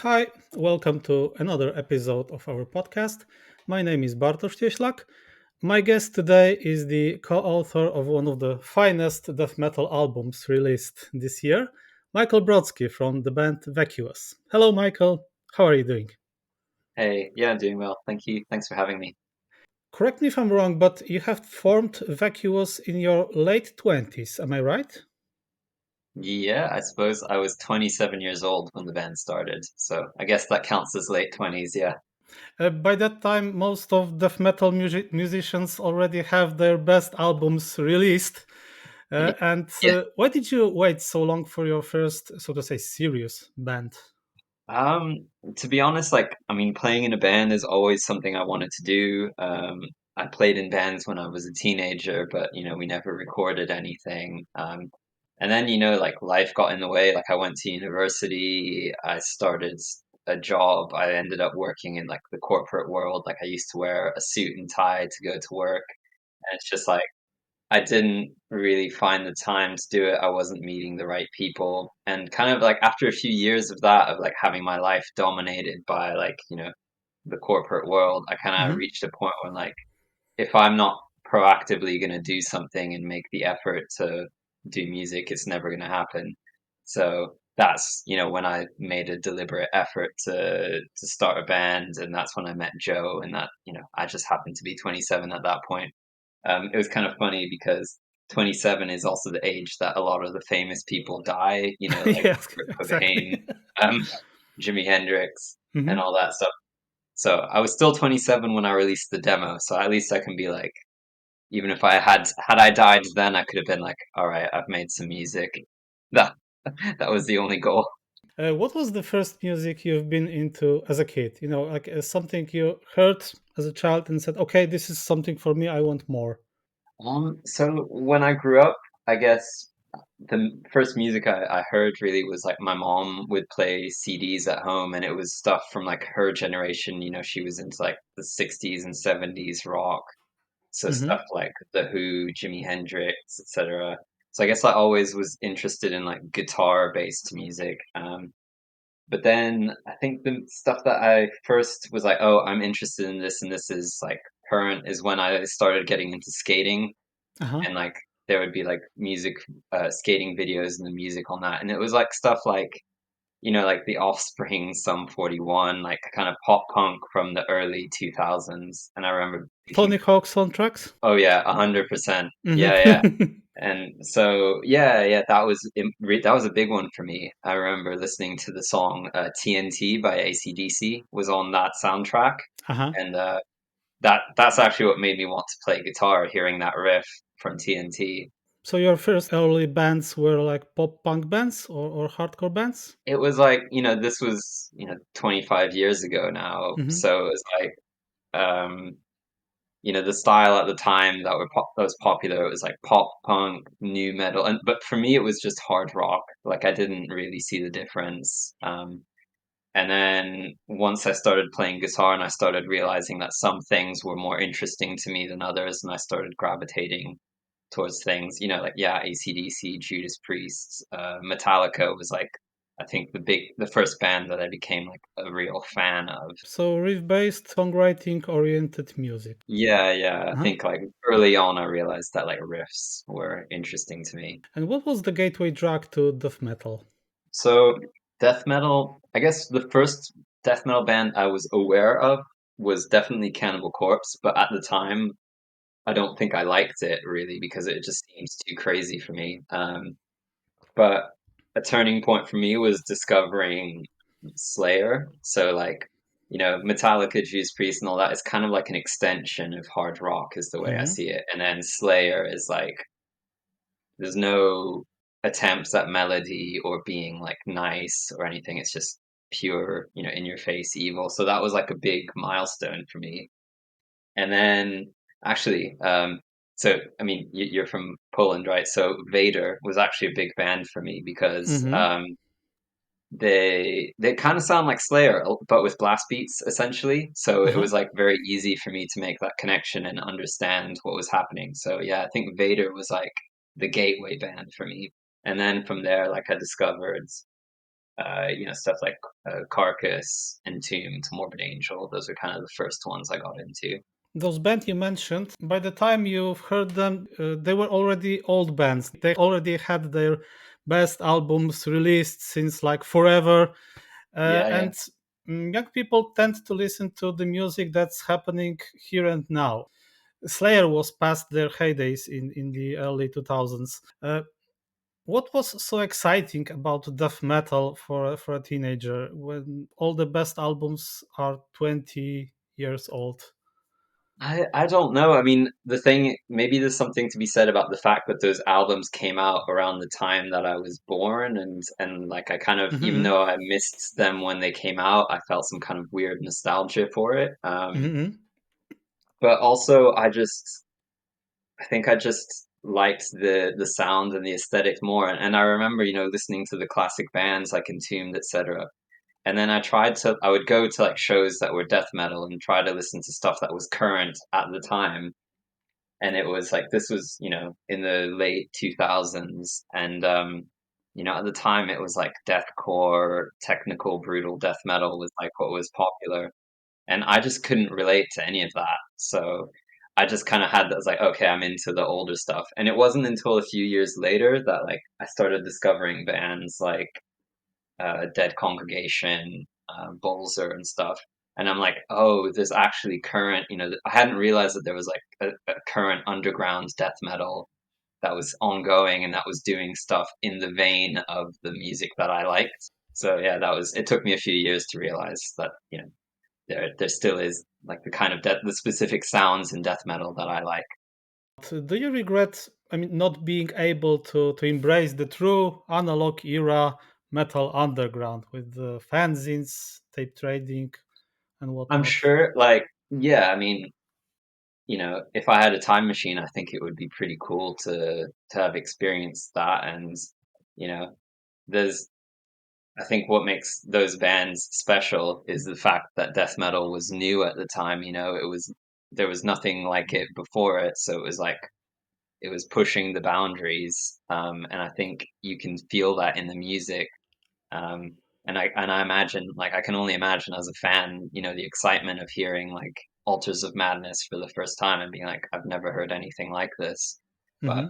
Hi, welcome to another episode of our podcast. My name is Bartosz Cieślak. My guest today is the co-author of one of the finest death metal albums released this year, Michael Brodsky from the band Vacuous. Hello, Michael. How are you doing? Hey, yeah, I'm doing well. Thank you. Thanks for having me. Correct me if I'm wrong, but you have formed Vacuous in your late 20s, am I right? Yeah, I suppose I was 27 years old when the band started, so I guess that counts as late 20s, yeah. By that time, most of death metal musicians already have their best albums released. Y- And Yeah. why did you wait so long for your first, so to say, serious band? To be honest, playing in a band is always something I wanted to do. I played in bands when I was a teenager, but we never recorded anything. And then, life got in the way. Like I went to university, I started a job. I ended up working in like the corporate world. Like I used to wear a suit and tie to go to work. And it's just like I didn't really find the time to do it. I wasn't meeting the right people. And kind of like after a few years of that, of like having my life dominated by the corporate world, I kind of Hmm. reached a point where like, if I'm not proactively going to do something and make the effort to do music, it's never going to happen. So that's, when I made a deliberate effort to start a band. And that's when I met Joe. And that, I just happened to be 27 at that point. It was kind of funny because 27 is also the age that a lot of the famous people die, like Yes, Kurt exactly. Cobain, um, Jimi Hendrix, and Hmm. all that stuff. So I was still 27 when I released the demo. So at least I can be like, even if I had I died then, I could have been like, all right, I've made some music. That that was the only goal. What was the first music you've been into as a kid? Like something you heard as a child and said, okay, this is something for me, I want more. So when I grew up, I guess the first music I heard really was like my mom would play CDs at home, and it was stuff from like her generation. She was into like the 60s and 70s rock, so Hmm. stuff like The Who, Jimi Hendrix, etc. So I guess I always was interested in like guitar based music. But then I think the stuff that I first was like, oh, I'm interested in this, and this is like current, is when I started getting into skating, Uh-huh. and like there would be like music, skating videos and the music on that, and it was like stuff like like the Offspring, Sum 41, like kind of pop punk from the early 2000s, and I remember thinking, Tony Hawk soundtracks? oh yeah, 100%, Hmm. yeah, yeah. And so yeah, that was a big one for me. I remember listening to the song TNT by AC/DC was on that soundtrack, Uh-huh. and that's actually what made me want to play guitar, hearing that riff from TNT. So your first early bands were like pop punk bands or hardcore bands? It was like, this was, 25 years ago now. Hmm. So it was like, um, the style at the time that was popular, it was like pop punk, new metal. But for me, it was just hard rock. Like I didn't really see the difference. And then once I started playing guitar and I started realizing that some things were more interesting to me than others, and I started gravitating towards things, like, yeah, AC/DC, Judas Priest, Metallica was like, I think the first band that I became like a real fan of. So riff based, songwriting oriented music. Yeah, yeah. I Uh-huh. think like early on I realized that like riffs were interesting to me. And what was the gateway drug to death metal? So death metal, I guess the first death metal band I was aware of was definitely Cannibal Corpse, but at the time I don't think I liked it really because it just seems too crazy for me. But a turning point for me was discovering Slayer. So like, Metallica, Judas Priest, and all that is kind of like an extension of hard rock, is the way I Hmm. see it. And then Slayer is like, there's no attempts at melody or being like nice or anything. It's just pure, in your face evil. So that was like a big milestone for me. And then actually, so I mean, you're from Poland, right? So Vader was actually a big band for me because Hmm. they kind of sound like Slayer, but with blast beats essentially. So it Uh-huh. was like very easy for me to make that connection and understand what was happening. So yeah, I think Vader was like the gateway band for me. And then from there, like I discovered stuff like Carcass, Entombed, Morbid Angel. Those are kind of the first ones I got into. Those bands you mentioned, by the time you've heard them, they were already old bands. They already had their best albums released since like forever. Yeah. And young people tend to listen to the music that's happening here and now. Slayer was past their heydays in the early 2000s. What was so exciting about death metal for a teenager when all the best albums are 20 years old? I don't know. I mean, the thing, maybe there's something to be said about the fact that those albums came out around the time that I was born, and like I kind of, even Hmm. though I missed them when they came out, I felt some kind of weird nostalgia for it. Hmm. But also I think I just liked the sound and the aesthetic more. And I remember, listening to the classic bands like Entombed, etc. And then I would go to like shows that were death metal and try to listen to stuff that was current at the time. And it was like, this was, in the late 2000s. And, at the time it was like deathcore, technical, brutal death metal was like what was popular. And I just couldn't relate to any of that. So I just kind of had that, was like, okay, I'm into the older stuff. And it wasn't until a few years later that like I started discovering bands like Dead Congregation, Bolzer, and stuff. And I'm like, oh, there's actually current. I hadn't realized that there was like a current underground death metal that was ongoing and that was doing stuff in the vein of the music that I liked. So yeah, it took me a few years to realize that there still is like the kind of the specific sounds in death metal that I like. Do you regret, not being able to embrace the true analog era metal underground with the fanzines, tape trading, and I'm whatnot? sure, like, yeah, I mean, if I had a time machine, I think it would be pretty cool to have experienced that. And you know, there's I think what makes those bands special is the fact that death metal was new at the time. There was nothing like it before it, so it was like it was pushing the boundaries. And I think you can feel that in the music. Um, and I imagine, like, I can only imagine as a fan, the excitement of hearing like Altars of Madness for the first time and being like, I've never heard anything like this. But Hmm.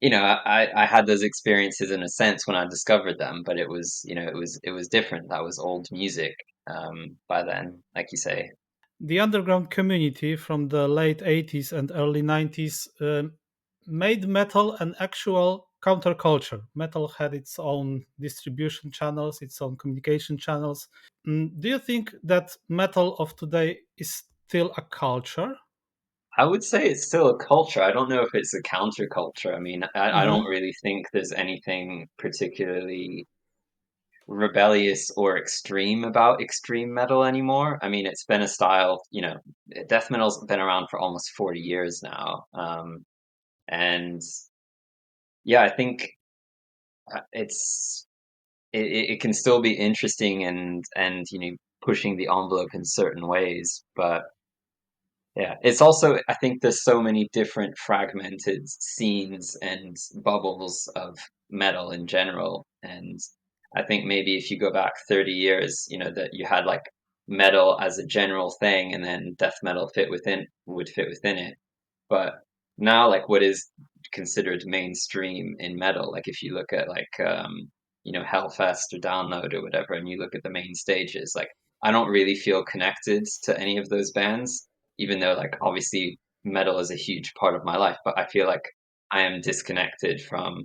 I had those experiences in a sense when I discovered them, but it was different. That was old music by then, like you say. The underground community from the late 80s and early 90s made metal an actual counterculture. Metal had its own distribution channels, its own communication channels. Do you think that metal of today is still a culture? I would say it's still a culture. I don't know if it's a counterculture. I mean, I don't Hmm. really think there's anything particularly rebellious or extreme about extreme metal anymore. I mean, it's been a style, death metal's been around for almost 40 years now. And yeah, I think it can still be interesting and pushing the envelope in certain ways, but yeah, it's also, I think there's so many different fragmented scenes and bubbles of metal in general. And I think maybe if you go back 30 years, that you had like metal as a general thing and then death metal would fit within it. But now, like, what is considered mainstream in metal, like if you look at like Hellfest or Download or whatever, and you look at the main stages, like I don't really feel connected to any of those bands, even though like obviously metal is a huge part of my life, but I feel like I am disconnected from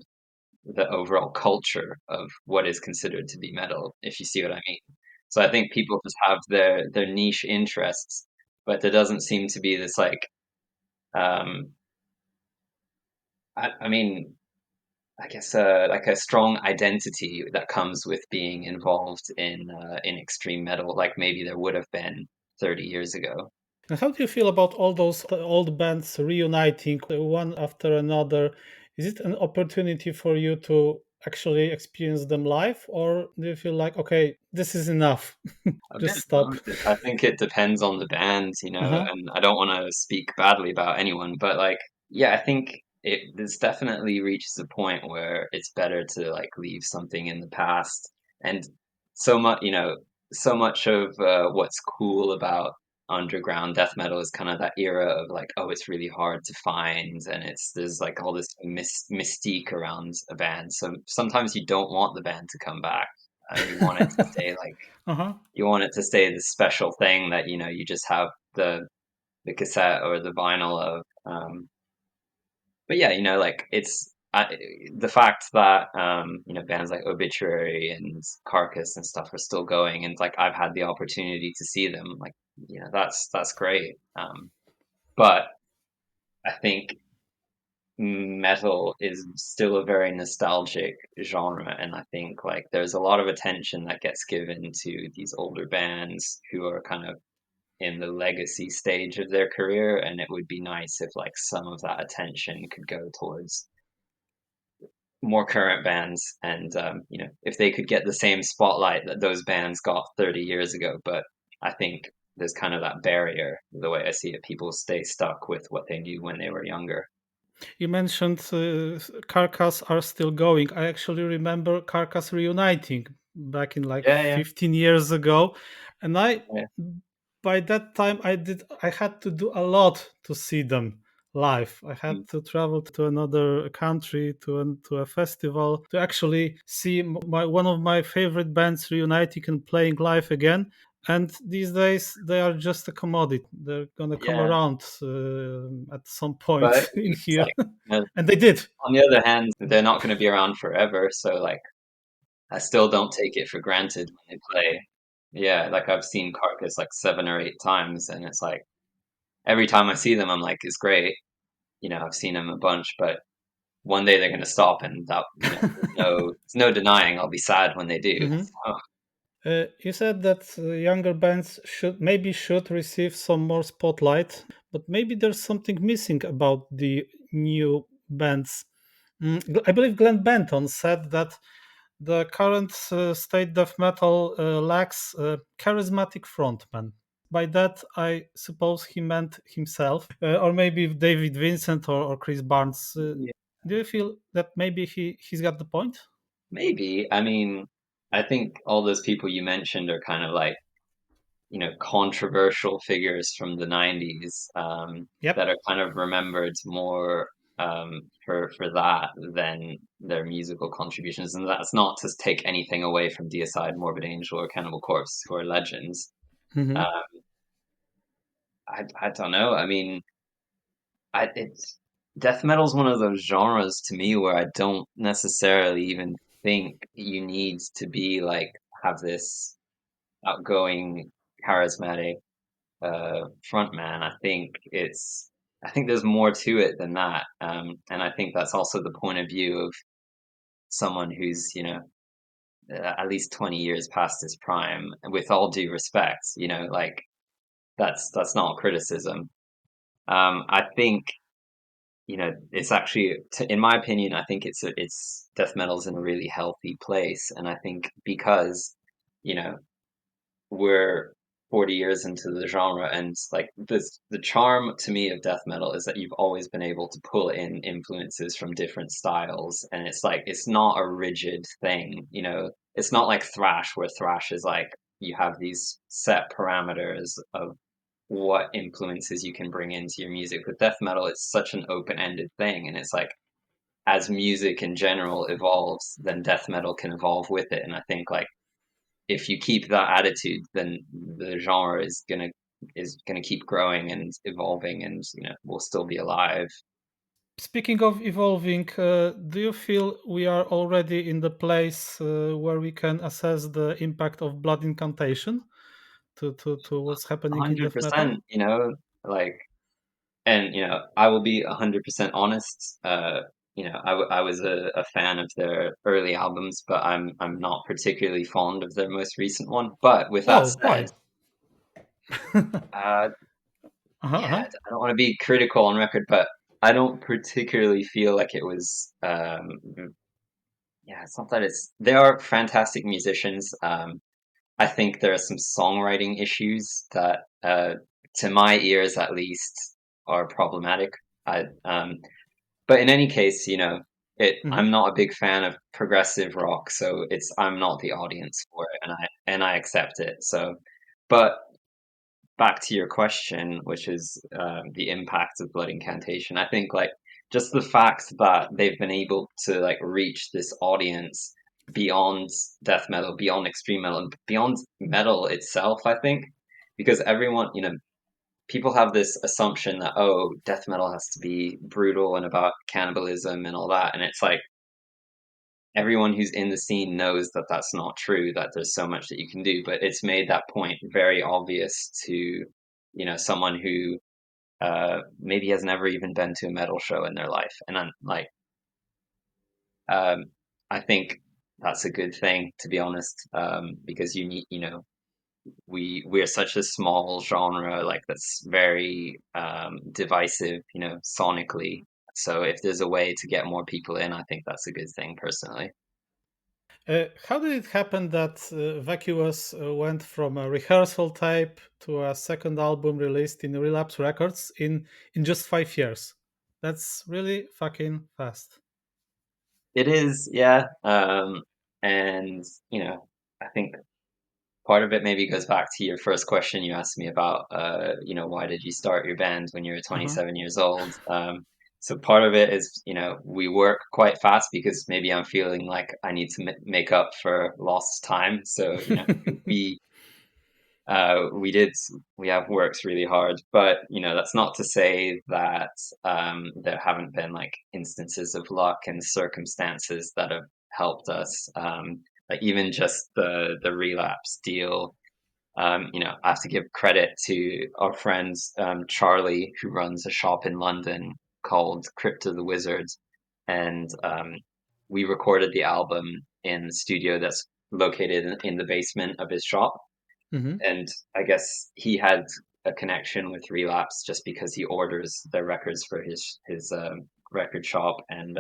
the overall culture of what is considered to be metal, if you see what I mean. So I think people just have their niche interests, but there doesn't seem to be this like um I mean, I guess like a strong identity that comes with being involved in extreme metal, like maybe there would have been 30 years ago. And how do you feel about all those old bands reuniting one after another? Is it an opportunity for you to actually experience them live, or do you feel like, okay, this is enough, A bit just of stop? both. I think it depends on the band, Uh-huh. and I don't want to speak badly about anyone, but like, yeah, I think this definitely reaches a point where it's better to like leave something in the past and so much, so much of what's cool about underground death metal is kind of that era of like, oh, it's really hard to find, and there's like all this mystique around a band. So sometimes you don't want the band to come back. You want it to stay like Uh-huh. you want it to stay this special thing that you just have the cassette or the vinyl of. But yeah, like the fact that bands like Obituary and Carcass and stuff are still going, and like I've had the opportunity to see them, like that's great. But I think metal is still a very nostalgic genre, and I think like there's a lot of attention that gets given to these older bands who are kind of in the legacy stage of their career, and it would be nice if like some of that attention could go towards more current bands, and if they could get the same spotlight that those bands got 30 years ago. But I think there's kind of that barrier, the way I see it. People stay stuck with what they knew when they were younger. You mentioned Carcass are still going. I actually remember Carcass reuniting back in like Yeah, 15 years ago, and yeah, by that time I had to do a lot to see them live. I mm, had to travel to another country to a festival to actually see one of my favorite bands reuniting and playing live again. And these days they are just a commodity. They're gonna come yeah. around at some point But in it's here, like, and they did. on the other hand, they're not going to be around forever. So like, I still don't take it for granted when they play. Yeah, like I've seen Carcass like 7 or 8 times, and it's like every time I see them, I'm like, it's great. I've seen them a bunch, but one day they're going to stop, and that there's no denying I'll be sad when they do. Mhm. So, You said that younger bands should receive some more spotlight, but maybe there's something missing about the new bands. I believe Glenn Benton said that the current state death metal lacks a charismatic frontman. By that, I suppose he meant himself, or maybe David Vincent or Chris Barnes. yeah, Do you feel that maybe he's got the point? maybe. I mean, I think all those people you mentioned are kind of like controversial figures from the 90s, that Yep. are kind of remembered more for that than their musical contributions. And that's not to take anything away from Deicide, Morbid Angel, or Cannibal Corpse, who are legends. Hmm. Uh, I don't know. I mean, it's death metal is one of those genres to me where I don't necessarily even think you need to be like have this outgoing, charismatic frontman. I think there's more to it than that, and I think that's also the point of view of someone who's at least 20 years past his prime. With all due respect, like that's not criticism. I think it's actually, in my opinion, I think it's death metal's in a really healthy place, and I think because you know we're 40 years into the genre, and like the charm to me of death metal is that you've always been able to pull in influences from different styles, and it's like it's not a rigid thing. It's not like thrash, where thrash is like you have these set parameters of what influences you can bring into your music. With death metal, it's such an open-ended thing, and it's like as music in general evolves, then death metal can evolve with it. And I think like if you keep that attitude, then the genre is gonna keep growing and evolving, and will still be alive. Speaking of evolving, do you feel we are already in the place where we can assess the impact of blood incantation to what's happening in death metal? 100%, like, and I will be 100% honest. I was a fan of their early albums, but I'm not particularly fond of their most recent one. But with that Oh, said, why? uh, Uh-huh, yeah, uh-huh. I don't want to be critical on record, but I don't particularly feel like it was. Yeah, it's not that it's. They are fantastic musicians. I think there are some songwriting issues that, to my ears at least, are problematic. But in any case, Hmm. I'm not a big fan of progressive rock, so I'm not the audience for it, and I accept it. So, but back to your question, which is the impact of Blood Incantation. I think like just the fact that they've been able to like reach this audience beyond death metal, beyond extreme metal, and beyond metal itself. I think because everyone, people have this assumption that death metal has to be brutal and about cannibalism and all that, and it's like everyone who's in the scene knows that that's not true, that there's so much that you can do, but it's made that point very obvious to someone who maybe has never even been to a metal show in their life. And I'm like, um, I think that's a good thing, to be honest, because you need, we're such a small genre, like that's very divisive, sonically. So if there's a way to get more people in, I think that's a good thing personally. How did it happen that Vacuous went from a rehearsal tape to a second album released in Relapse Records in just 5 years? That's really fucking fast. It is, yeah. And I think part of it maybe goes back to your first question you asked me about, why did you start your band when you were Uh-huh. 27 years old? So part of it is, we work quite fast because maybe I'm feeling like I need to make up for lost time. So, we we did we have worked really hard, but that's not to say that there haven't been like instances of luck and circumstances that have helped us. Like even just the relapse deal. I have to give credit to our friend Charlie, who runs a shop in London called Crypto the Wizard, and we recorded the album in the studio that's located in the basement of his shop. Hmm. And I guess he had a connection with Relapse just because he orders their records for his record shop, and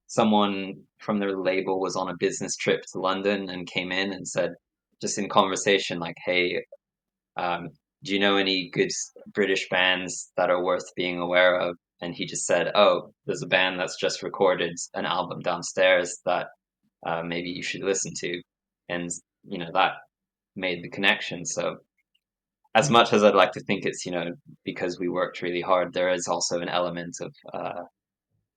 someone from their label was on a business trip to London and came in and said, just in conversation, like, "Hey, do you know any good British bands that are worth being aware of?" And he just said, "Oh, there's a band that's just recorded an album downstairs that maybe you should listen to," and that made the connection. So as much as I'd like to think it's, because we worked really hard, there is also an element of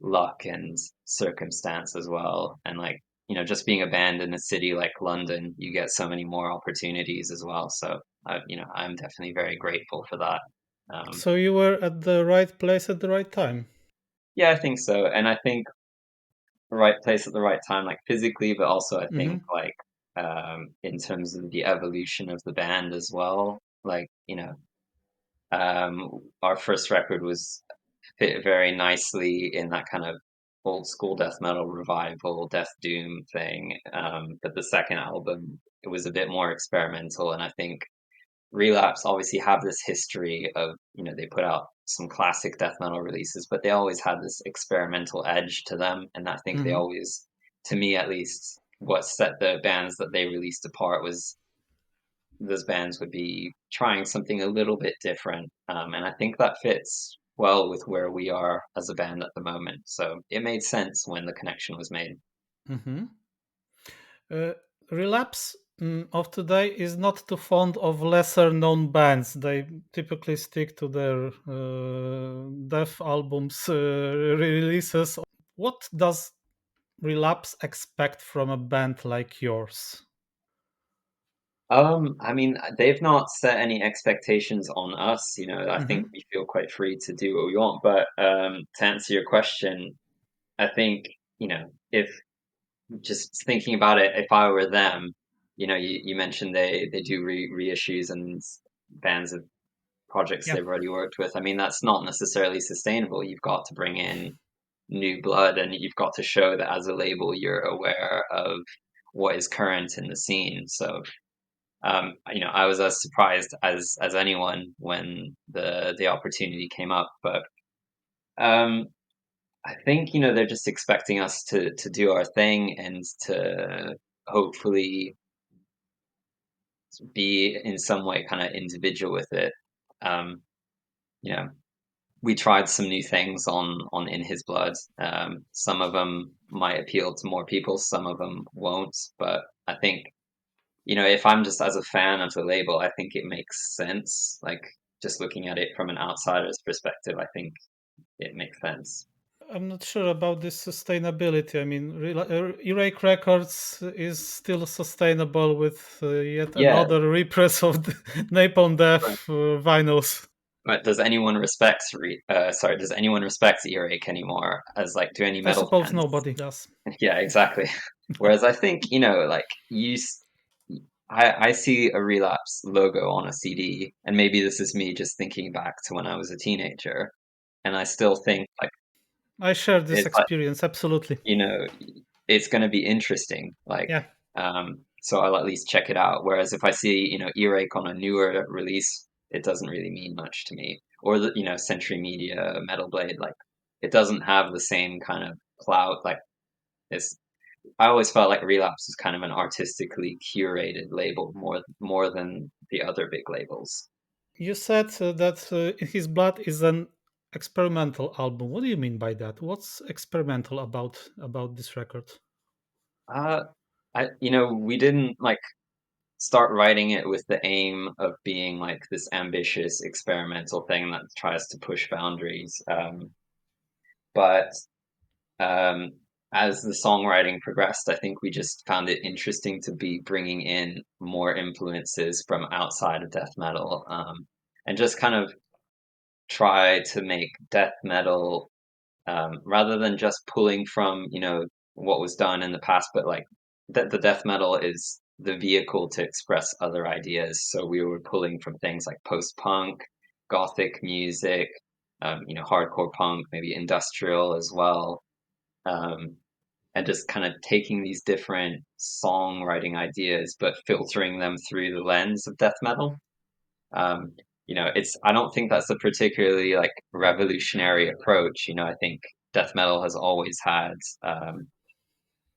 luck and circumstance as well. And like, just being a band in a city like London, you get so many more opportunities as well. So, I'm definitely very grateful for that. Um, So you were at the right place at the right time. yeah, I think so. And I think the right place at the right time, like physically, but also I think Hmm. like in terms of the evolution of the band as well. Like, our first record was fit very nicely in that kind of old school death metal revival, death doom thing. But the second album, it was a bit more experimental, and I think Relapse obviously have this history of, they put out some classic death metal releases, but they always had this experimental edge to them, and I think they Hmm. always, to me at least, what set the bands that they released apart was those bands would be trying something a little bit different. And I think that fits well with where we are as a band at the moment. So it made sense when the connection was made. Hmm. Uh, Relapse of today is not too fond of lesser known bands. They typically stick to their death albums releases. What does Relapse expect from a band like yours? I mean, they've not set any expectations on us. I think Hmm. we feel quite free to do what we want. But to answer your question, I think, if just thinking about it, if I were them, you mentioned they do reissues and bands of projects Yeah. they've already worked with. I mean, that's not necessarily sustainable. You've got to bring in new blood, and you've got to show that as a label you're aware of what is current in the scene. So, I was as surprised as anyone when the opportunity came up. But um, I think they're just expecting us to do our thing and to hopefully be in some way kind of individual with it. Um, you know, we tried some new things on In His Blood. Some of them might appeal to more people, some of them won't. But I think, if I'm just as a fan of the label, I think it makes sense. Like just looking at it from an outsider's perspective, I think it makes sense. I'm not sure about this sustainability. I mean, Erake Records is still sustainable with yet Yeah, another repress of the Napalm right. Death vinyls. But does anyone respect Earache anymore? As like, do any I metal suppose fans? nobody does. Yeah, exactly. Whereas I think, like I see a Relapse logo on a CD, and maybe this is me just thinking back to when I was a teenager, and I still think like I share this it's like, experience, absolutely. you know, it's going to be interesting. Like, Yeah. so I'll at least check it out. Whereas if I see, Earache on a newer release, it doesn't really mean much to me. Or Century Media, Metal Blade, like it doesn't have the same kind of clout. Like it's, I always felt like Relapse was kind of an artistically curated label more than the other big labels. You said that In His Blood is an experimental album. What do you mean by that? What's experimental about this record? Uh, we didn't like start writing it with the aim of being like this ambitious experimental thing that tries to push boundaries. But um, as the songwriting progressed, I think we just found it interesting to be bringing in more influences from outside of death metal, and just kind of try to make death metal, rather than just pulling from what was done in the past, but like the death metal is the vehicle to express other ideas. So we were pulling from things like post punk, gothic music, hardcore punk, maybe industrial as well, um, and just kind of taking these different songwriting ideas but filtering them through the lens of death metal. um, it's I don't think that's a particularly like revolutionary approach. I think death metal has always had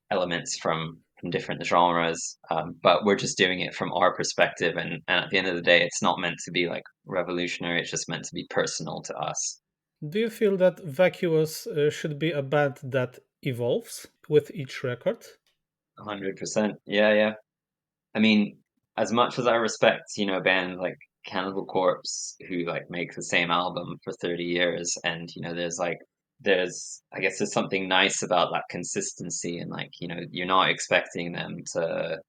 elements from different genres, but we're just doing it from our perspective, and at the end of the day, it's not meant to be like revolutionary. It's just meant to be personal to us. Do you feel that Vacuous should be a band that evolves with each record? 100%. Yeah, yeah. I mean, as much as I respect, bands like Cannibal Corpse who like make the same album for 30 years, and there's I guess there's something nice about that consistency, and like, you're not expecting them to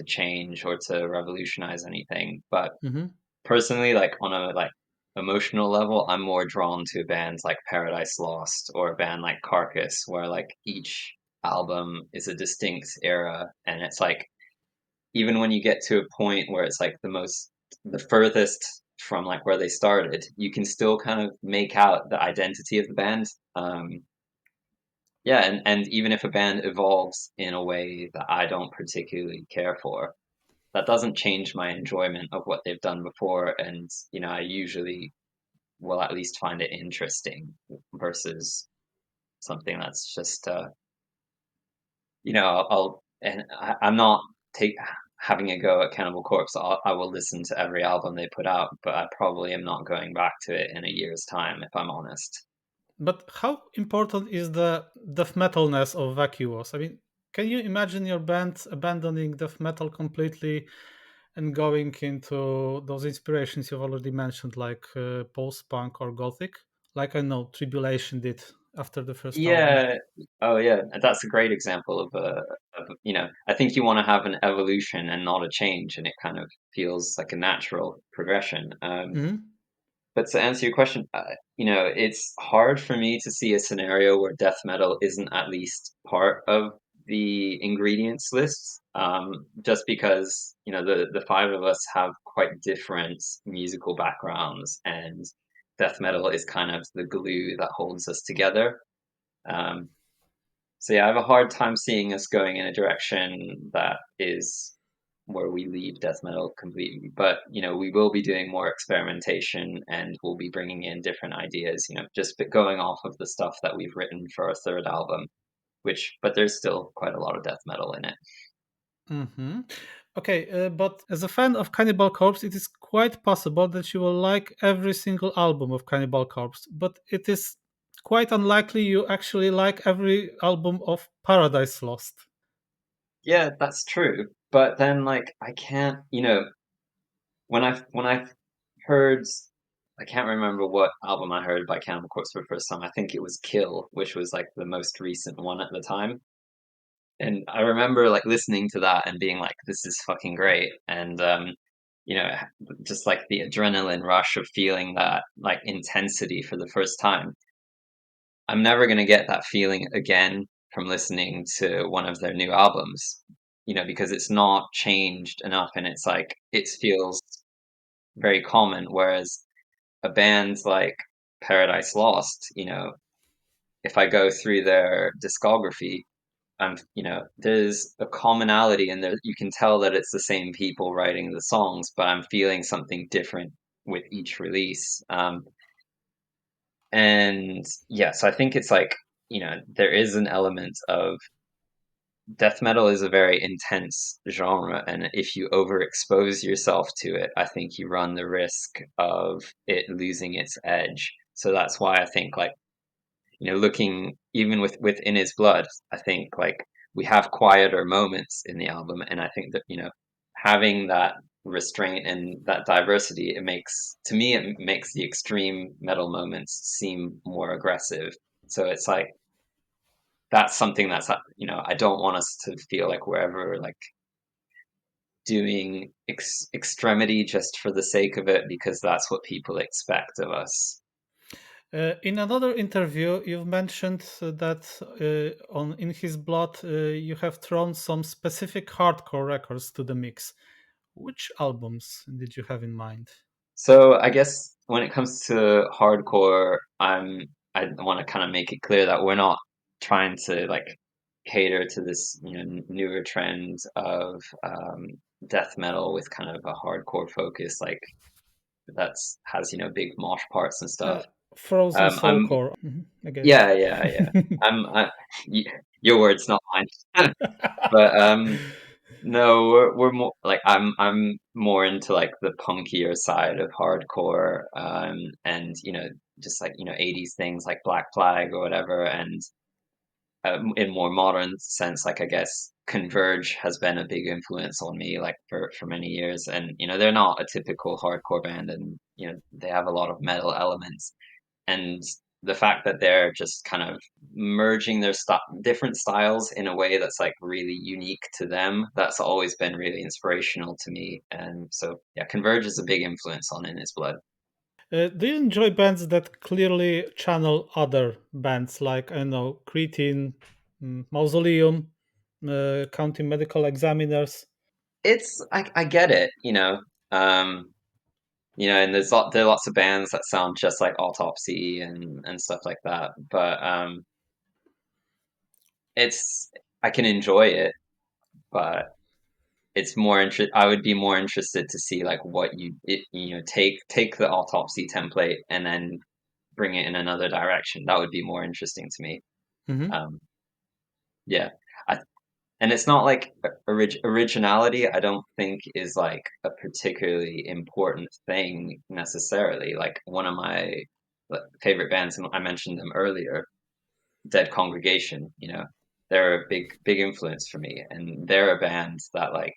change or to revolutionize anything. But Hmm. personally, like on a like emotional level, I'm more drawn to bands like Paradise Lost or a band like Carcass, where like each album is a distinct era, and it's like even when you get to a point where it's like the furthest from like where they started, you can still kind of make out the identity of the band. Yeah, and even if a band evolves in a way that I don't particularly care for, that doesn't change my enjoyment of what they've done before, and I usually will at least find it interesting versus something that's just I'm not take having a go at Cannibal Corpse. I will listen to every album they put out, but I probably am not going back to it in a year's time, if I'm honest. But how important is the death metalness of Vacuous? I mean, can you imagine your band abandoning death metal completely and going into those inspirations you've already mentioned, like post punk or gothic? Like I know Tribulation did after the first album. Yeah. Oh, yeah. That's a great example I think you want to have an evolution and not a change, and it kind of feels like a natural progression. Hmm. But to answer your question, it's hard for me to see a scenario where death metal isn't at least part of the ingredients list. Just because, the five of us have quite different musical backgrounds, and death metal is kind of the glue that holds us together. Um, so yeah, I have a hard time seeing us going in a direction that is where we leave death metal completely. But we will be doing more experimentation, and we'll be bringing in different ideas. Just going off of the stuff that we've written for our third album, but there's still quite a lot of death metal in it. Hmm. Okay, but as a fan of Cannibal Corpse, it is quite possible that you will like every single album of Cannibal Corpse, but it is quite unlikely you actually like every album of Paradise Lost. Yeah, that's true. But then like I can't, when I heard I can't remember what album I heard by Cannibal Corpse for the first time. I think it was Kill, which was like the most recent one at the time. And I remember like listening to that and being like, this is fucking great. And you know, just like the adrenaline rush of feeling that like intensity for the first time. I'm never gonna get that feeling again from listening to one of their new albums, because it's not changed enough and it's like it feels very common. Whereas a band like Paradise Lost, if I go through their discography, there's a commonality in there. You can tell that it's the same people writing the songs, but I'm feeling something different with each release. And yeah, so I think it's like, there is an element of death metal is a very intense genre, and if you overexpose yourself to it, I think you run the risk of it losing its edge. So that's why I think like, looking even within his blood, I think like we have quieter moments in the album, and I think that having that restraint and that diversity, it makes the extreme metal moments seem more aggressive. So it's like that's something that's I don't want us to feel like we're ever like doing extremity just for the sake of it because that's what people expect of us. In another interview, you've mentioned that on In His Blood, you have thrown some specific hardcore records to the mix. Which albums did you have in mind? So I guess when it comes to hardcore, I want to kind of make it clear that we're not trying to like cater to this newer trend of death metal with kind of a hardcore focus, like that's has big mosh parts and Uh, stuff. Frozen I'm Soulcore, I guess. yeah. I'm your words, not mine. But no, we're more like I'm more into like the punkier side of hardcore, and just like 80s things like Black Flag or whatever, and in more modern sense, like I guess Converge has been a big influence on me like for many years, and they're not a typical hardcore band, and they have a lot of metal elements, and the fact that they're just kind of merging their different styles in a way that's like really unique to them, that's always been really inspirational to me. And so yeah, Converge is a big influence on In His Blood. Do you enjoy bands that clearly channel other bands like, I don't know, Cretin, Mausoleum, County Medical Examiners? I get it, um and there are lots of bands that sound just like Autopsy and stuff like that, but it's I can enjoy it, but it's more I would be more interested to see like what take the Autopsy template and then bring it in another direction. That would be more interesting to me. Hmm. Um, yeah, I, and it's not like originality. I don't think is like a particularly important thing necessarily. Like one of my favorite bands, and I mentioned them earlier, Dead Congregation. They're a big influence for me, and they're a band that like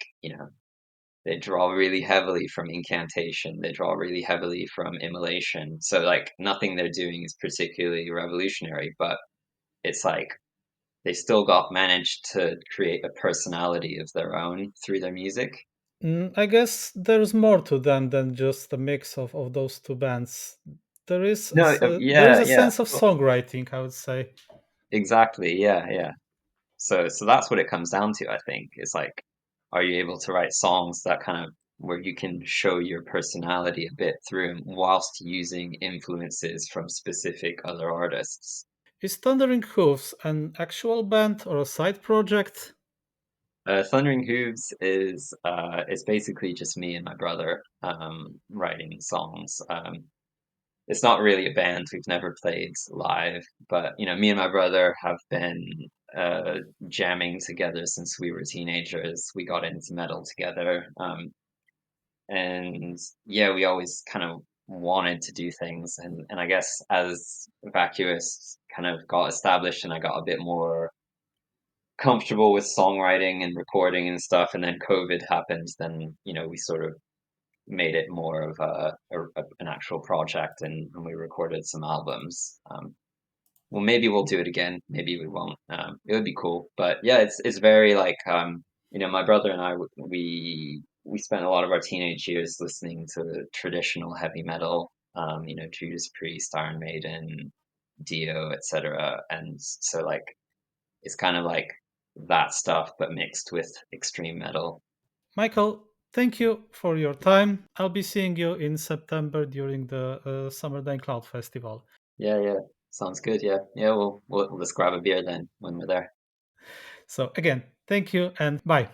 they draw really heavily from incantation. They draw really heavily from immolation. So like nothing they're doing is particularly revolutionary, but it's like they still got managed to create a personality of their own through their music. I guess there's more to them than just a mix of those two bands. No, There is yeah, a yeah, sense of songwriting, I would say. exactly. Yeah. So that's what it comes down to, I think. It's like, are you able to write songs that kind of where you can show your personality a bit through 'em whilst using influences from specific other artists? Is Thundering Hooves an actual band or a side project? Thundering Hooves is basically just me and my brother writing songs. It's not really a band. We've never played live, but me and my brother have been. jamming together since we were teenagers. We got into metal together. And yeah, we always kind of wanted to do things. And I guess as Vacuous kind of got established and I got a bit more comfortable with songwriting and recording and stuff, and then COVID happened, then, we sort of made it more of an actual project, and we recorded some albums. Well, maybe we'll do it again. Maybe we won't. It would be cool. But yeah, it's very like my brother and I we spent a lot of our teenage years listening to traditional heavy metal. Judas Priest, Iron Maiden, Dio, etc. And so like it's kind of like that stuff, but mixed with extreme metal. Michael, thank you for your time. I'll be seeing you in September during the Summer Day Cloud Festival. Yeah, yeah, sounds good. Yeah, yeah. We'll just grab a beer then when we're there. So again, thank you and bye.